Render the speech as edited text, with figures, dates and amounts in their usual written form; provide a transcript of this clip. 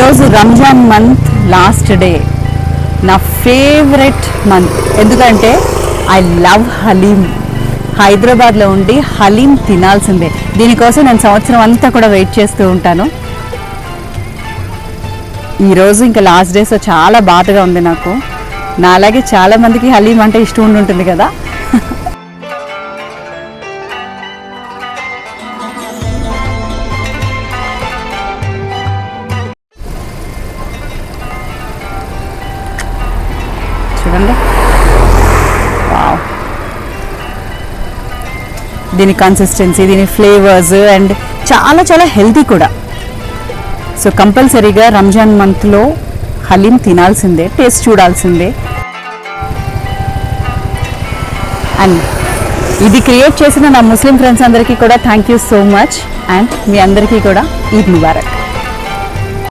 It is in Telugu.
ఈరోజు రంజాన్ మంత్ లాస్ట్ డే, నా ఫేవరెట్ మంత్. ఎందుకంటే ఐ లవ్ హలీం. హైదరాబాద్లో ఉండి హలీం తినాల్సిందే. దీనికోసం నేను సంవత్సరం అంతా కూడా వెయిట్ చేస్తూ ఉంటాను. ఈరోజు ఇంకా లాస్ట్ డే, సో చాలా బాధగా ఉంది నాకు. నా అలాగే చాలామందికి హలీం అంటే ఇష్టం ఉంటుంది కదా. చూడండి, దీని కన్సిస్టెన్సీ, దీని ఫ్లేవర్స్ అండ్ చాలా చాలా హెల్తీ కూడా. సో కంపల్సరీగా రంజాన్ మంత్లో హలీం తినాల్సిందే, టేస్ట్ చూడాల్సిందే. అండ్ ఇది క్రియేట్ చేసిన నా ముస్లిం ఫ్రెండ్స్ అందరికీ కూడా thank you so much. And మీ అందరికీ కూడా ఈద్ ముబారక్.